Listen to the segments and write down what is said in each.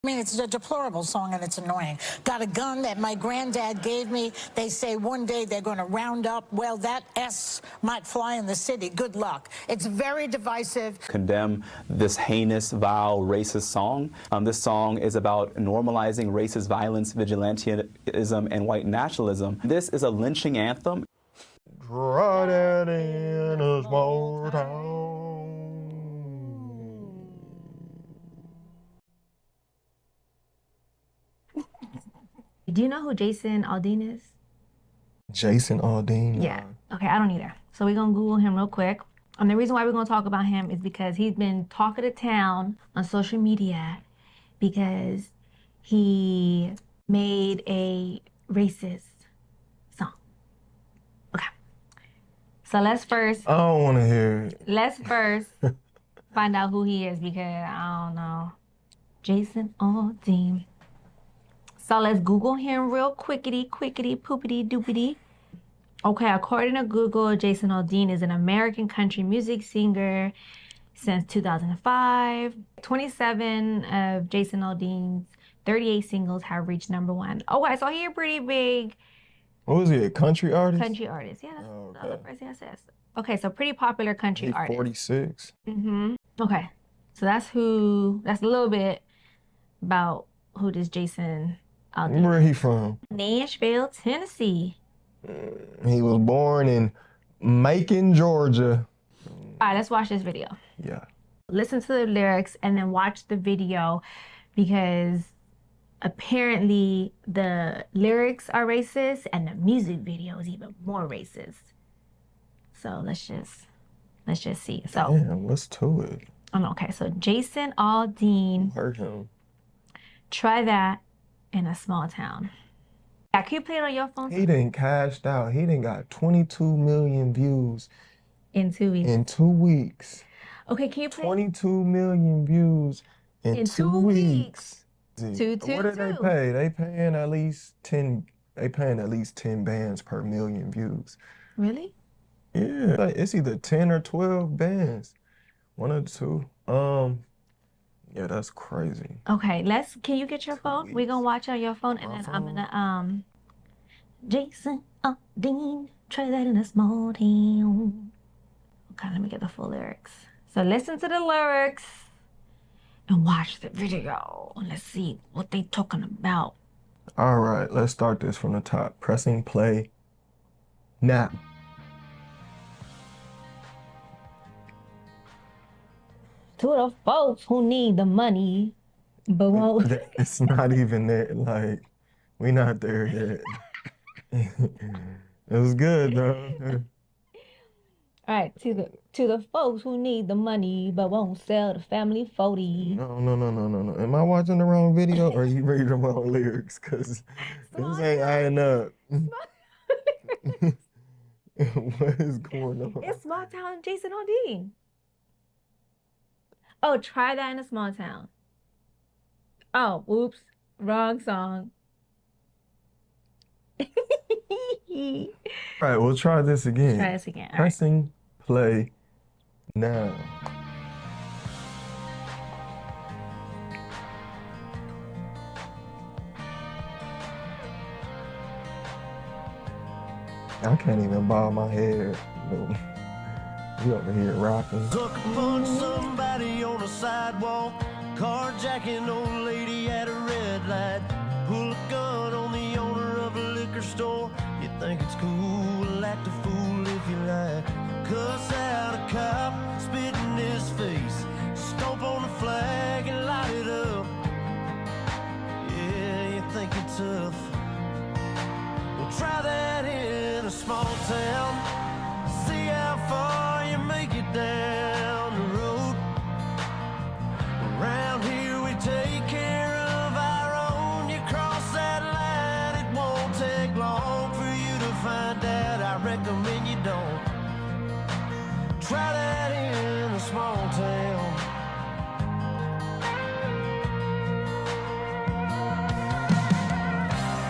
I mean, it's a deplorable song and it's annoying. Got a gun that my granddad gave me. They say one day they're going to round up. Well, that S might fly in the city. Good luck. It's very divisive. Condemn this heinous, vile, racist song. This song is about normalizing racist violence, vigilantism, and white nationalism. This is a lynching anthem. Right in a small town. Do you know who Jason Aldean is? Jason Aldean? Yeah. Okay, I don't either. So we're gonna Google him real quick. And the reason why we're gonna talk about him is because he's been talking to town on social media because he made a racist song. Okay. So let's first. I don't want to hear it. Let's first find out who he is because I don't know. Jason Aldean. So let's Google him real quickity, poopity, doopity. Okay, according to Google, Jason Aldean is an American country music singer since 2005. 27 of Jason Aldean's 38 singles have reached #1. Okay, so he's a pretty big... What was he, a country artist? Country artist, yeah, that's the other first thing I said. Okay, so pretty popular country artist. 46. Okay, so that's a little bit about who this Jason Aldean. Where he from? Nashville, Tennessee. He was born in Macon, Georgia. All right, let's watch this video. Yeah. Listen to the lyrics and then watch the video because apparently the lyrics are racist and the music video is even more racist. So let's just see. So Damn, what's to it? Okay, so Jason Aldean. Heard him. Try that in a small town. Yeah, can you play it on your phone? He done cashed out. He done got 22 million views. In 2 weeks. In 2 weeks. Okay, can you play? 22 million views in 2 weeks. Two. What do they pay? They paying at least 10. They paying at least 10 bands per million views. Really? Yeah, like it's either 10 or 12 bands. One or two. Yeah, that's crazy. Okay, can you get your phone? We're gonna watch on your phone and then I'm gonna Jason Aldean, try that in a small town. Okay, let me get the full lyrics. So listen to the lyrics and watch the video. Let's see what they talking about. All right, let's start this from the top. Pressing play now. To the folks who need the money, but won't. It's not even there. Like, we not there yet. It was good though. All right, to the folks who need the money but won't sell the family 40. No. Am I watching the wrong video or are you reading the wrong lyrics? Cause this ain't adding up. What is going on? It's small town Jason Aldean. Oh, try that in a small town. Oh, whoops. Wrong song. All right, we'll try this again. Try this again. Pressing play now. I can't even bob my head. You over here rocking. Sucker punch somebody on a sidewalk, carjacking old lady at a red light, pull a gun on the owner of a liquor store. You think it's cool, act a fool if you like. Cuss out a cop, spit in his face, stomp on the flag and light it up. Yeah, you think you're tough. Well, try that in a small town. See how far you make it down the road. Around here we take care of our own. You cross that line, it won't take long for you to find out. I recommend you don't. Try that in a small town.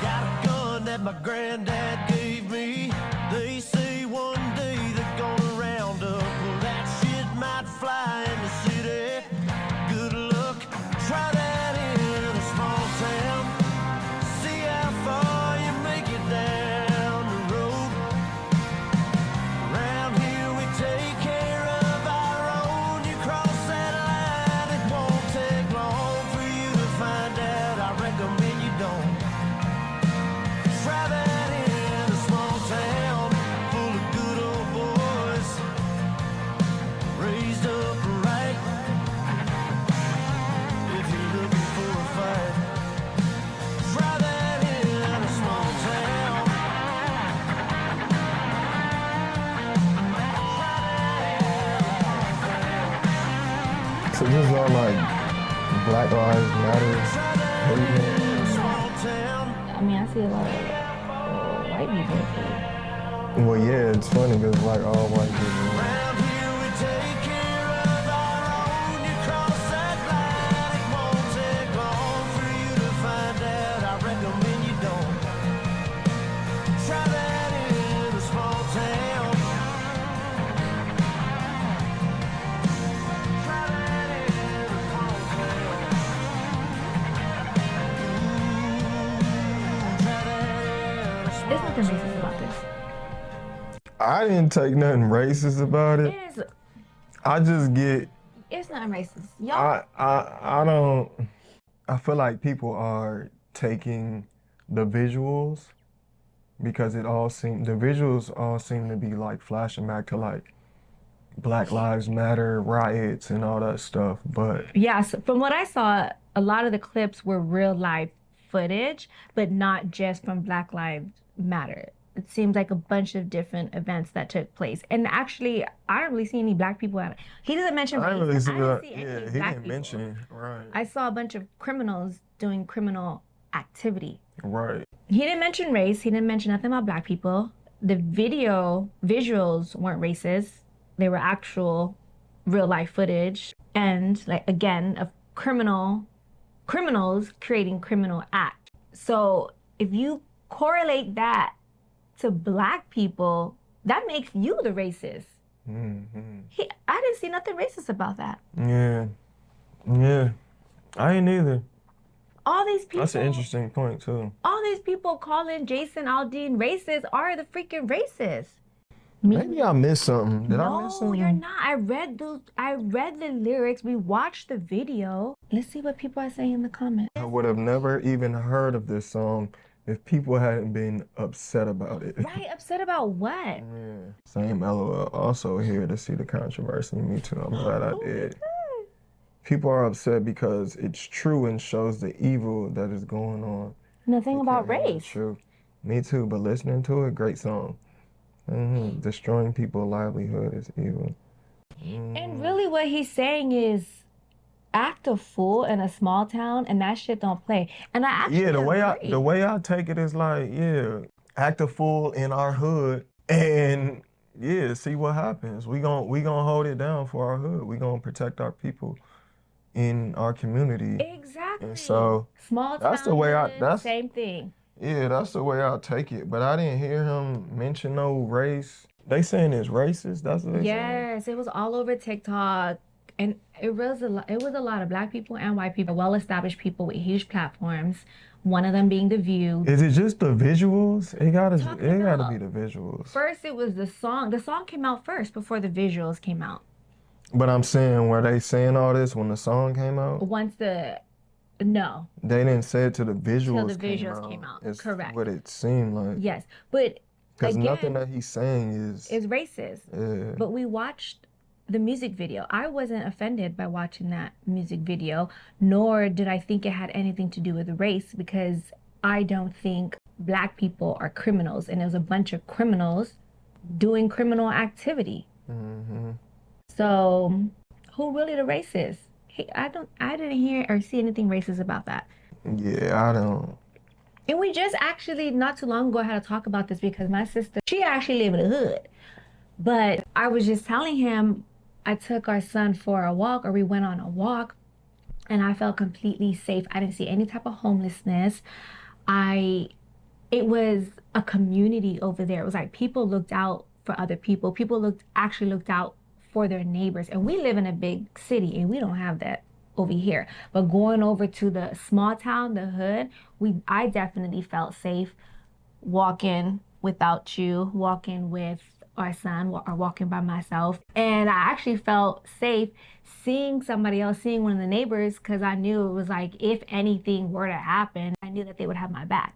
Got a gun that my granddad gave me. They say one day they're gonna round up. Well, that shit might fly in the city. Good luck, try that in a Black Lives Matter movement. I mean, I see a lot of white people too. Well, yeah, it's funny because like all white people. Around here we take care of our own. You cross that line, it won't take long for you to find out. I recommend you don't try that in a small town. Try that in a small town. Try that in a small There's nothing racist about this. I didn't take nothing racist about it. It is. I just get It's not racist. Y'all. I don't. I feel like people are taking the visuals because the visuals all seem to be like flashing back to like Black Lives Matter riots and all that stuff. But Yeah, so from what I saw, a lot of the clips were real life footage, but not just from Black Lives Matter. It seems like a bunch of different events that took place. And actually, I don't really see any black people at it. He doesn't mention I race. didn't really see I didn't that. see any Yeah, he black didn't people. mention. Right. I saw a bunch of criminals doing criminal activity. Right. He didn't mention race. He didn't mention nothing about black people. The visuals weren't racist. They were actual real life footage. And like, again, of criminals creating criminal acts. So if you correlate that to black people, that makes you the racist. Mm-hmm. I didn't see nothing racist about that. Yeah. Yeah. I ain't either. All these people. That's an interesting point too. All these people calling Jason Aldean racist are the freaking racists. Maybe I missed something. Did I miss No, something? you're not. I read the lyrics. We watched the video. Let's see what people are saying in the comments. I would have never even heard of this song if people hadn't been upset about it. Right, upset about what? Yeah. Same LOL. Also here to see the controversy. Me too. I'm glad I did. People are upset because it's true and shows the evil that is going on. Nothing about Yeah, it's race. true. Me too, but listening to it, great song. Destroying people's livelihood is evil. And really what he's saying is act a fool in a small town and that shit don't play. And I actually Yeah, agree. the way I take it is like, yeah, act a fool in our hood and yeah, see what happens. We gon' hold it down for our hood. We gonna protect our people in our community. Exactly. And so small town, that's the way hood, same thing. Yeah, that's the way I'll take it. But I didn't hear him mention no race. They saying it's racist. That's what they saying. Yes, it was all over TikTok. And it was a lot of black people and white people, well-established people with huge platforms. One of them being The View. Is it just the visuals? It gotta about- be the visuals. First, it was the song. The song came out first before the visuals came out. But I'm saying, were they saying all this when the song came out? No. They didn't say it till the visuals, Till the visuals came out. It's Correct. what it seemed like. Yes, but Because again, nothing that he's saying is racist. Yeah. But we watched the music video. I wasn't offended by watching that music video, nor did I think it had anything to do with race, because I don't think black people are criminals, and there's a bunch of criminals doing criminal activity. Mm-hmm. So who really the racist? I didn't hear or see anything racist about that. Yeah, I don't. And we just actually not too long ago had to talk about this because my sister, she actually live in the hood. But I was just telling him, I took our son for a walk, or we went on a walk, and I felt completely safe. I didn't see any type of homelessness. It was a community over there. It was like people looked out for other people. People actually looked out for their neighbors. And we live in a big city and we don't have that over here. But going over to the small town, the hood, I definitely felt safe walking without you, walking with our son, or walking by myself. And I actually felt safe seeing somebody else, seeing one of the neighbors, because I knew it was like, if anything were to happen, I knew that they would have my back.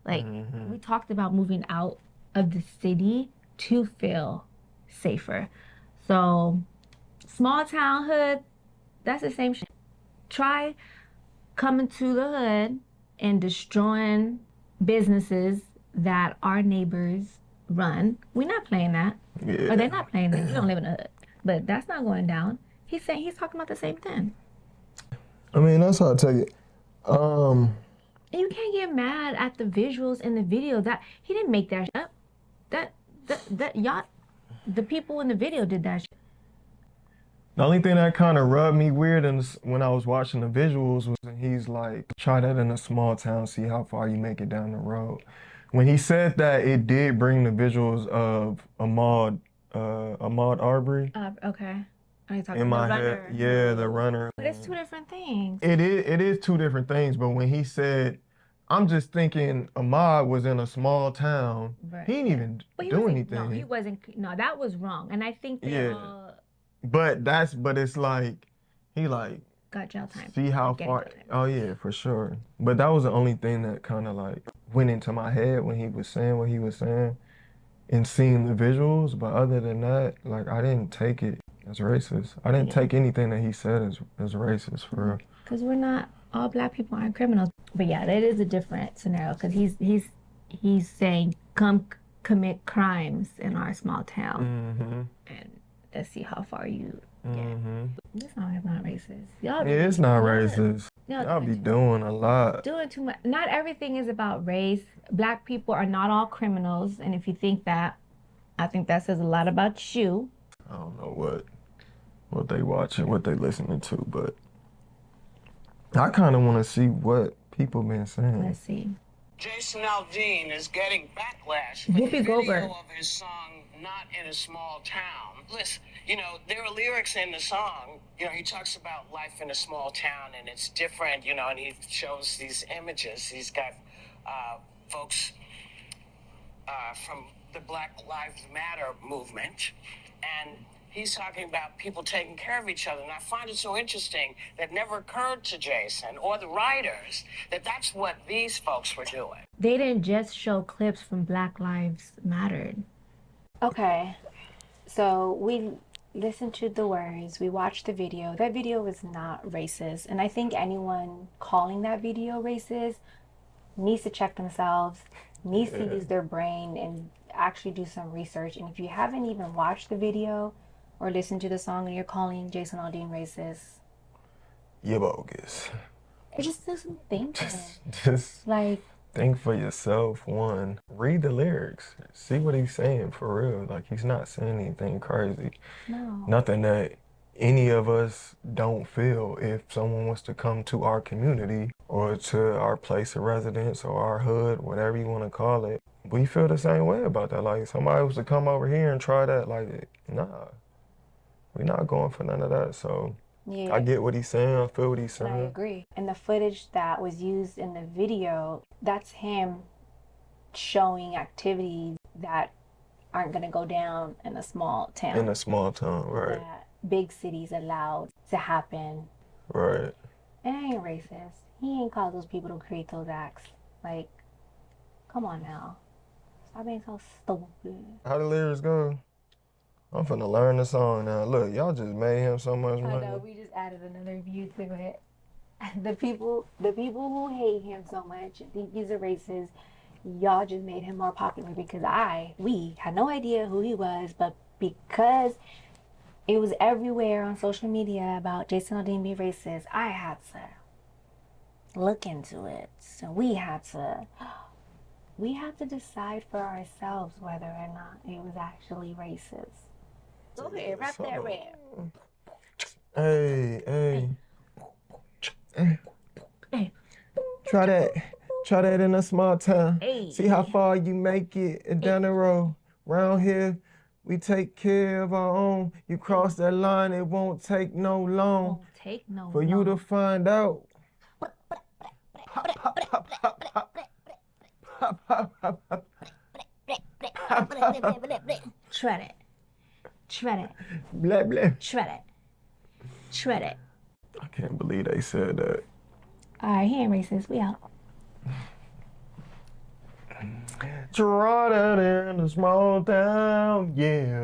Like, we talked about moving out of the city to feel safer. So, small town hood, that's the same shit. Try coming to the hood and destroying businesses that our neighbors run. We're not playing that. Yeah. Or they're not playing that. We don't live in a hood. But that's not going down. He's talking about the same thing. I mean, that's how I take it. And you can't get mad at the visuals in the video. That he didn't make that up. That y'all, the people in the video did that. The only thing that kind of rubbed me weird when I was watching the visuals was when he's like, try that in a small town, see how far you make it down the road. When he said that, it did bring the visuals of Ahmaud Arbery Okay. Are you talking in about my the runner? head. Yeah, the runner. But it's two different things. It is two different things, but when he said, I'm just thinking Ahmaud was in a small town, Right. he didn't even do anything. No, he wasn't. No, that was wrong. And I think they all But it's like, he like, got jail time. see how Getting far, jail time. oh yeah, for sure. But that was the only thing that kind of like went into my head when he was saying what he was saying and seeing the visuals. But other than that, like, I didn't take it as racist. I didn't take anything that he said as racist, for real. Because we're not, all black people aren't criminals. But yeah, that is a different scenario because he's saying, come commit crimes in our small town. And let's see how far you get. This song is not racist. Y'all Yeah, it's not racist. Y'all be doing a lot. Doing too much. Not everything is about race. Black people are not all criminals. And if you think that, I think that says a lot about you. I don't know what they watching, what they listening to, but I kind of want to see what people been saying. Let's see. Jason Aldean is getting backlash for Whoopi the Goldberg. video of his song "Not in a Small Town." Listen, you know, there are lyrics in the song. You know, he talks about life in a small town and it's different. You know, and he shows these images. He's got folks from the Black Lives Matter movement, and he's talking about people taking care of each other. And I find it so interesting that never occurred to Jason or the writers that that's what these folks were doing. They didn't just show clips from Black Lives Mattered. Okay, so we listened to the words, we watched the video. That video was not racist. And I think anyone calling that video racist needs to check themselves, needs to use their brain and actually do some research. And if you haven't even watched the video or listened to the song and you're calling Jason Aldean racist, You're bogus. it just doesn't think. Just Like, think for yourself, one. Read the lyrics. See what he's saying for real. Like, he's not saying anything crazy. no. Nothing that any of us don't feel if someone wants to come to our community or to our place of residence or our hood, whatever you want to call it. We feel the same way about that. Like, somebody was to come over here and try that, like, nah. We're not going for none of that. So Yeah. I get what he's saying. I feel what he's And I saying. agree. And the footage that was used in the video, that's him showing activities that aren't going to go down in a small town. In a small town, right. That big cities allowed to happen. Right. And it ain't racist. He ain't caused those people to create those acts. Like, come on now. Stop being so stupid. How the lyrics go? I'm finna learn the song now. Look, y'all just made him so much I money. know, we just added another view to it. The people who hate him so much and think he's a racist, y'all just made him more popular because we had no idea who he was, but because it was everywhere on social media about Jason Aldean being racist, I had to look into it. So we had to decide for ourselves whether or not it was actually racist. Go ahead, wrap that rap. Hey. Try that in a small town. Hey. See how far you make it down the road. Round here, we take care of our own. You cross that line, it won't take no long Won't take no for you to find out. Shred it. Blah, blah. Shred it. I can't believe they said that. All right, he ain't racist. We out. Try that in a small town, yeah.